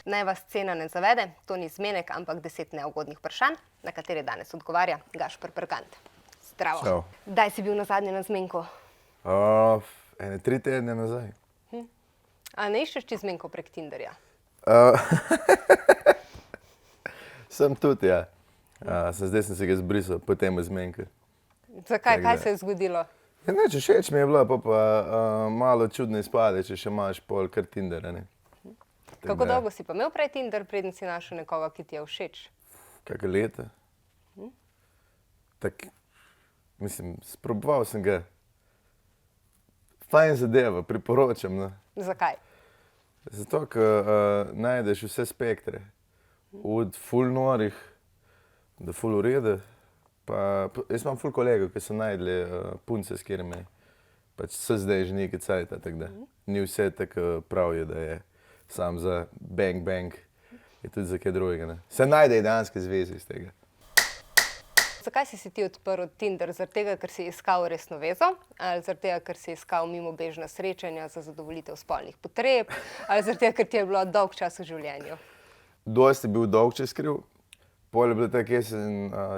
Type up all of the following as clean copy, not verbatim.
Naj vas cena ne zavede, to ni zmenek, ampak 10 neugodnih vprašanj, na katere danes odgovarja Gašper Pergant. Zdravo. Čau. Kdaj si bil nazadnje na zmenku? Ene 3 tedne nazaj. A ne iščeš ti zmenko prek Tinderja? Sem tudi, ja. Zdaj sem se ga zbrisal, potem zmenka. Zakaj? Tako Kaj da. se je zgodilo? Ja, neč, všeč mi je bila, pa malo čudno izpade, če še imaš pol kar Tindera, ne. Kako dolgo si pa imel prej Tinder, preden si našel nekoga, ki ti je všeč? Kakšno leta. Tak, mislim, sproboval sem ga. Fajn zadeva, priporočam, no. Zakaj? Zato, ker najdeš vse spektre. Od ful norih do ful v redu. Jaz imam ful kolegov, ki so najdli punce, s katerimi pač so zdaj že nekaj cajta, tako da ni vse tako prav je, da je sam za bang bang, je tudi za kaj drugega, ne. Se najde idejanske zveze iz tega. Zakaj si ti odprl Tinder? Zaradi tega, ker si iskal resno vezo? Ali zaradi tega, ker si iskal mimobežna srečanja za zadovoljitev spolnih potreb? Ali zaradi tega, ker ti je bilo dolg čas v življenju? Dosti je bil dolg čas kriv. Pol je bilo tako, jaz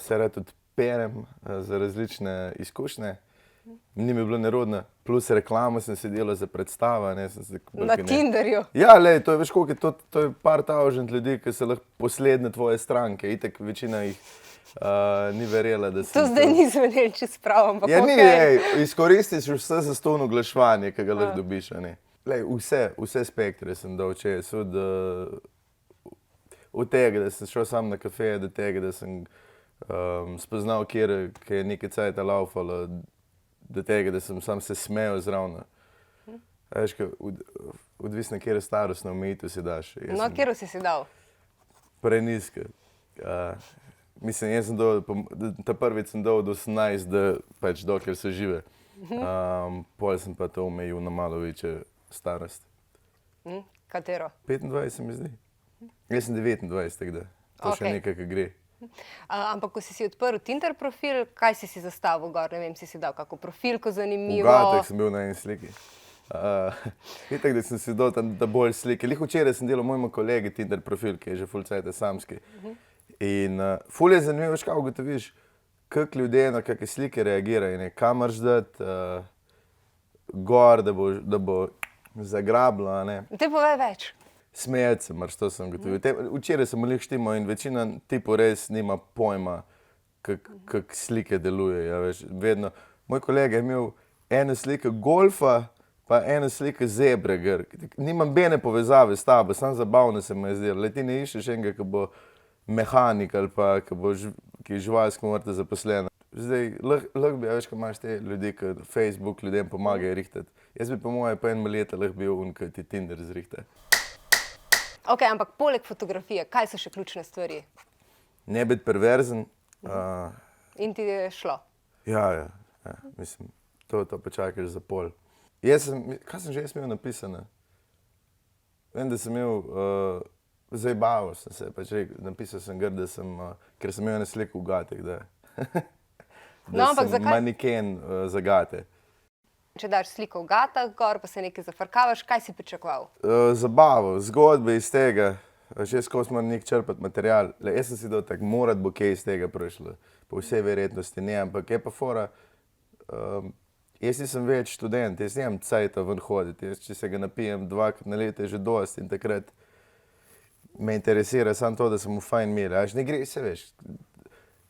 se rad odperem za različne izkušnje. Ni mi bilo nerodno. Plus reklamo sem se delal za predstava. Ne, Na Tinderju? Ja, lej, to je, veš koliko je, to je par tavžent ljudi, ki so lahko posledne tvoje stranke. Itak večina jih ni verjela, da sem To zdaj ni zvenel čisto prav, ampak Ja, ni, okej. izkoristiš vse zastonj oglaševanje, ki ga lahko dobiš, a ne. Lej, vse spektre sem dal čez, od tega, da sem šel sam na kafe, do tega, da sem spoznal, ki je nekaj cajta laufalo, do tega, da sem sam se smejal zraven. Veš, odvisno, kjer starostno omejitev si daš. No, kjer si dal? Prenizka. Mislim, jaz sem dal, ta prvič sem dal od 18, da pač dokler so žive. Pol sem pa to omejil na malo večjo starost. Katero? 25 se mi zdi. Jaz sem 29, tako da to še Okej. nekaj, ki gre. Ampak ko si odprl Tinder profil, kaj si zastavil gor? Ne vem, si dal kako profilko zanimivo? Ugatek sem bil na eni sliki. Itak, da sem si dal da bolj slike. Lih včeraj sem delal mojemu kolegi Tinder profil, ki je že ful cajta samski. In ful je zanimivo, veš kaj ugotoviš, kako ljudje na kakšne slike reagirajo, ne, kam moraš dati gor, da bo zagrablo, a ne. Te povej več. Smejati se moraš, to sem ugotovil. Včeraj sem lih štimal in večina tipov res nima pojma, kako slike delujejo, ja, veš, vedno. Moj kolega je imel eno sliko golfa, pa eno sliko zebre gor. Nimam bene povezave s tabo, samo zabavno se mi je zdelo. Le ti ne iščeš enega, ki bo mehanik ali pa ki je živalsko morda zaposlena. Zdaj, lahko bi, veš, ko imaš te ljudi, ki Facebook ljudem pomagajo rihtati. Jaz bi po moje pa en leta lahko bil on, ki ti Tinder zrihta. Ok, ampak poleg fotografije, kaj so še ključne stvari? Ne biti perverzen. In ti je šlo? Ja, mislim, to pa čakaš za pol. Kaj sem že jaz imel napisano? Vem, da sem imel, zajebaval sem se, pač napisal sem gor, da sem, ker sem imel eno sliko v gatih, da No, ampak sem zakaj? maniken za gate. Če daš sliko v gatah gor, pa se nekaj zafrkavaš, kaj si pričakoval? Zabavo, zgodbe iz tega, že skozi moram nek črpati material. Jaz sem si dal tako, morat bo kaj iz tega prišlo. Po vsej verjetnosti ne, ampak je pa fora, jaz nisem več študent, jaz nimam cajta ven hoditi. Če se ga napijem 2krat na leto, je že dosti in takrat me interesira samo to, da sem v fajn meri. Ne gre, se veš,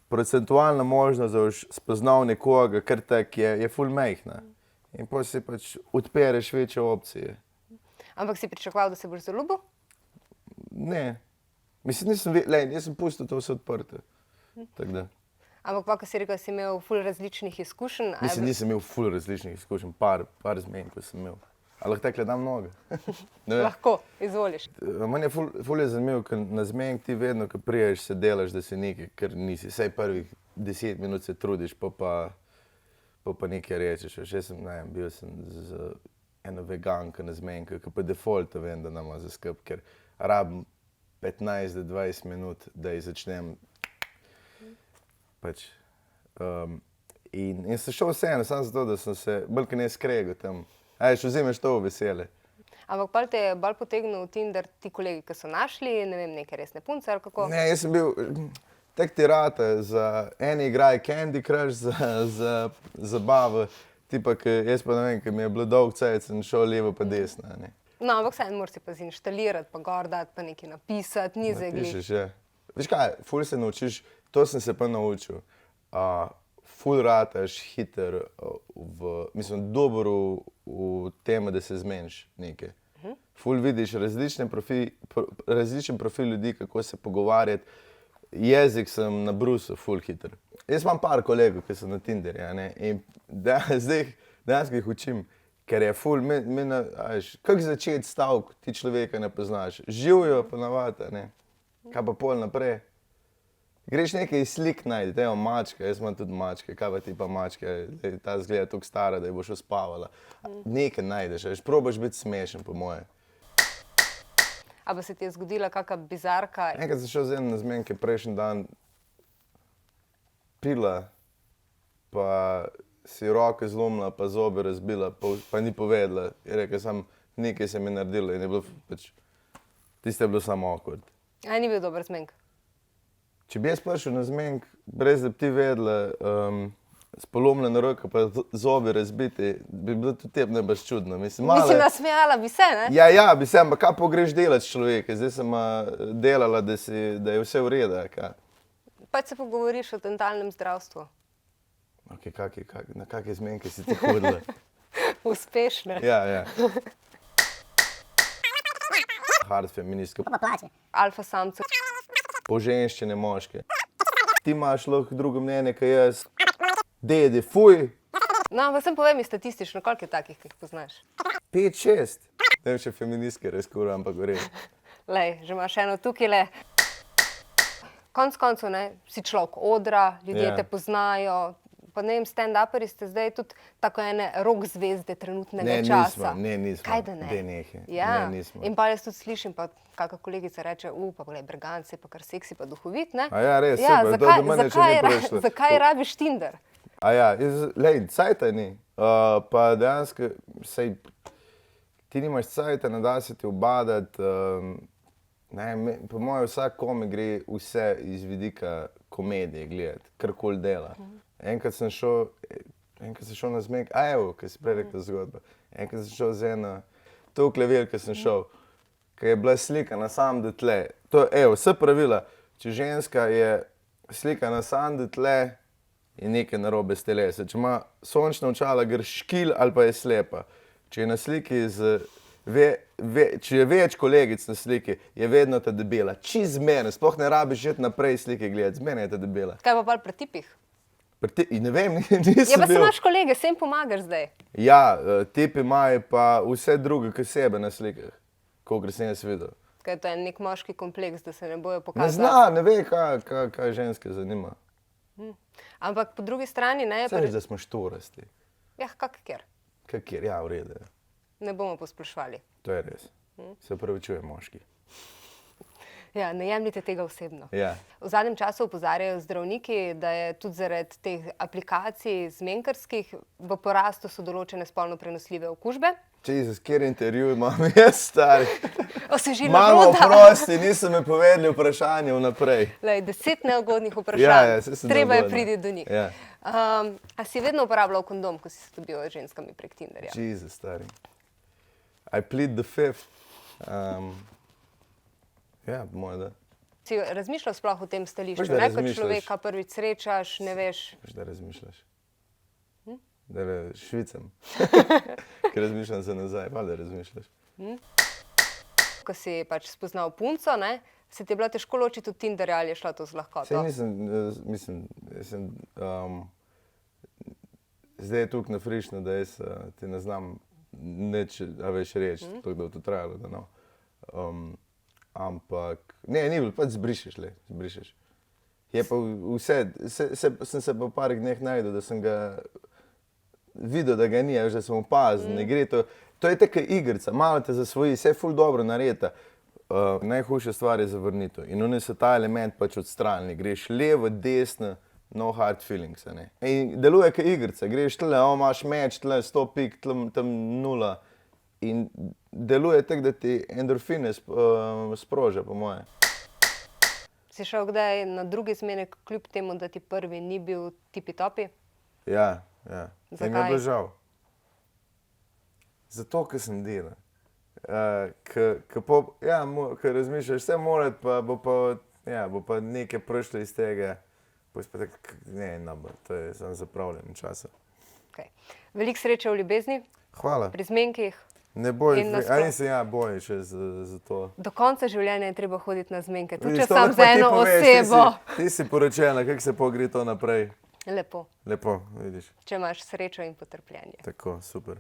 procentualna možnost, da boš spoznal nekoga, kar tak je ful majhna. In potem si pač odpereš večje opcije. Ampak si pričakoval, da se boš zaljubil? Ne. Mislim, jaz sem pustil to vse odprto. Tako da. Ampak pa, ko si rekel, da si imel ful različnih izkušenj. Mislim, nisem imel ful različnih izkušenj, par zmenk, ko sem imel. Ali lahko takle dam noge? Lahko, izvoliš. Meni je ful je zanimivo, ker na zmenk ti vedno, ko priješ, se delaš, da si nekaj, ker nisi. Saj prvih 10 minut se trudiš, pa nekaj rečeš. Še sem, ne vem, bil sem z eno veganko na zmenku, ki pa default vem, da nama za skrb, ker rabim 15 do 20 minut, da ji začnem pač. In sem šel vseeno, samo zato, da sem se bolj kot ne skregal tam. Vzemeš to v veselje. Ampak pol te je bolj potegnil v Tinder ti kolegi, ki so našli, ne vem, neke resne punce ali kako? Ne, jaz sem bil tek tirate, za eni igrajo Candy Crush, za zabavo, tipa, jaz pa ne vem, ker mi je bilo dolg cajt, sem šel levo pa desno. Ne. No, ampak vseeno moraš si pa zinštalirati, pa gor dati, pa nekaj napisati, ni zdaj glih. Napišeš, ja. Veš kaj, ful se naučiš, to sem se pa naučil. Ful rataš hiter, mislim, dober v tem, da se zmeniš nekaj. Ful vidiš različen profil ljudi, kako se pogovarjati. Jezik sem nabrusil ful hiter. Jaz imam par kolegov, ki so na Tinderju, ja, ne, in zdaj dejansko jih učim, ker je ful, kako začeti stavek, ti človeka ne poznaš. Živijo ponavadi, ne, kaj pa pol naprej. Greš nekaj slik najti, evo mačka, jaz imam tudi mačke, kaj pa ti pa mačke, ta zgleda toliko stara, da je boš uspavala. Nekaj najdeš, veš, probaš biti smešen po moje. A pa se ti je zgodila kakšna bizarka? Enkrat sem šel z eno na zmenke prejšnji dan, pila, pa si roke zlomila, pa zobe razbila, pa ni povedala. Je rekel, sam nekaj se mi naredilo in je bilo pač, tiste je bilo samo awkward. A ni bil dober zmenk? Če bi jaz prišel na zmenk, brez da bi ti vedela, s polomljeno roko pa zobi razbiti, bi bilo tudi tebi najbrž čudno. Mislim, nasmejala bi se, ne? Ja, bi se, ampak kaj pa greš delati s človeka? Zdaj sem delala, da je vse v redu, kaj? Pač se pogovoriš o dentalnem zdravstvu. Ok, na kakšne zmenke si ti hodila? Uspešne. Ja. Hard feministka. Alfa samce. Poženščine moške. Ti imaš lahko drugo mnenje, kaj jaz. Dedi, fuj. No, ampak sem povej mi statistično, koliko je takih, ki jih poznaš? 5, 6. Ne vem, če feministke razkura, ampak gre. Lej, že imaš eno tukajle. Konec koncev, ne, si človek odra, ljudje te poznajo. Pa ne vem, stand-uperi ste zdaj tudi tako ene rock zvezde trenutnega časa. Nismo. Kaj da ne? Dej nehaj. Ja, Ne, nismo. in pa jaz tudi slišim, pa kakšna kolegica reče, pa gledaj, Bergant, si pa kar seksi, pa duhovit, ne? A ja, res, super, to do mene še ni prišlo. Zakaj rabiš Tinder? A ja, lej, cajta ni. Pa dejansko, sej, ti nimaš cajta, ne da se ti ubadati. Po mojem, vsak komik gre vse iz vidika komedije gledati, karkoli dela. Enkrat sem šel na zmenek, evo, kaj si prej rekla zgodba. Enkrat sem šel z eno, to v Klevelj, ko sem šel, ko je bila slika na sam do tle. To, evo, vse pravila, če ženska je slika na sam do tle, je nekaj narobe s telesa. Če ima sončna očala, gre škil ali pa je slepa. Če je na sliki če je več kolegic na sliki, je vedno ta debela. Čiz zmerno, sploh ne rabiš že naprej slike gledati, zmerno je ta debela. Kaj pa pol pri tipih? Ne vem, nisem bil. Ja, pa se imaš kolege, se jim pomagaš zdaj. Ja, tipi imajo pa vse druge kot sebe na slikah, kolikor sem jaz videl. Kaj to je nek moški kompleks, da se ne bojo Ne pokazali? zna, ne ve, kaj ženske zanima. Ampak po drugi strani, ne, Saj veš, da smo štorasti. ja, kjer. Kakjer, ja, v redu. Ne bomo posploševali. To je res. Se opravičujem, moški. Ja, ne jemljite tega osebno. Ja. V zadnjem času opozarjajo zdravniki, da je tudi zaradi teh aplikacij zmenkarskih v porastu so določene spolno prenosljive okužbe. Jezus, kjer intervju imam jaz, stari. Osvežilna Mamo, voda. prosti, niso mi povedali vprašanje vnaprej. Lej, 10 neugodnih vprašanj. Ja, saj sem Treba je neugodna. priti do njih. Ja. A si vedno uporabljal kondom, ko si se dobil z ženskami prek Tinderja? Jezus, stari. I plead the fifth. Ja, po moje, da. Si razmišljal sploh o tem stališču? Veš, da Ne, kot razmišljaš. človeka prvič srečaš, ne veš. Veš, da razmišljaš. Da švicam. Ker razmišljam se nazaj, pa da razmišljaš. Ko si pač spoznal punco, ne, se ti je bilo težko ločiti od Tinderja ali je šlo to z lahkoto? Saj nisem, mislim, zdaj je tukaj na frišno, da jaz ti ne znam nič, a veš, reči, tako da bo to trajalo, da no. Ampak, ne, ni bilo, pač zbrišeš. Je pa vse, sem se pa v parih dneh najdel, da sem ga videl, da ga ni, veš, da sem opazil, ne gre to. To je taka igrica, malo te zasvoji, vse je ful dobro narejeta. Najhujša stvar je zavrnitev in oni so ta element pač odstranili. Greš levo, desno, no hard feelings, ne. In deluje kot igrica, greš tle, imaš meč, tle 100 pik, tam 0 in deluje tako, da ti endorfine sproža, po moje. Si šel kdaj na drugi zmenek, kljub temu, da ti prvi ni bil tipi-topi? Ja. In mi je Zakaj? bilo žal. Zato, ker sem delal. Ker razmišljaš, vse mora, pa bo pa nekaj prišlo iz tega. Pa si pa tako, to je samo zapravljanje časa. Okay. Veliko sreče v ljubezni, Hvala. pri zmenkih. Ne boj, In nasploh. boj še za to. Do konca življenja je treba hoditi na zmenke, tudi Vidiš, če to sam lahko za ti eno poveš, osebo. Ti si poročena, kako se pogre to naprej. Lepo, Lepo, vidiš. če imaš srečo in potrpljenje. Tako, super.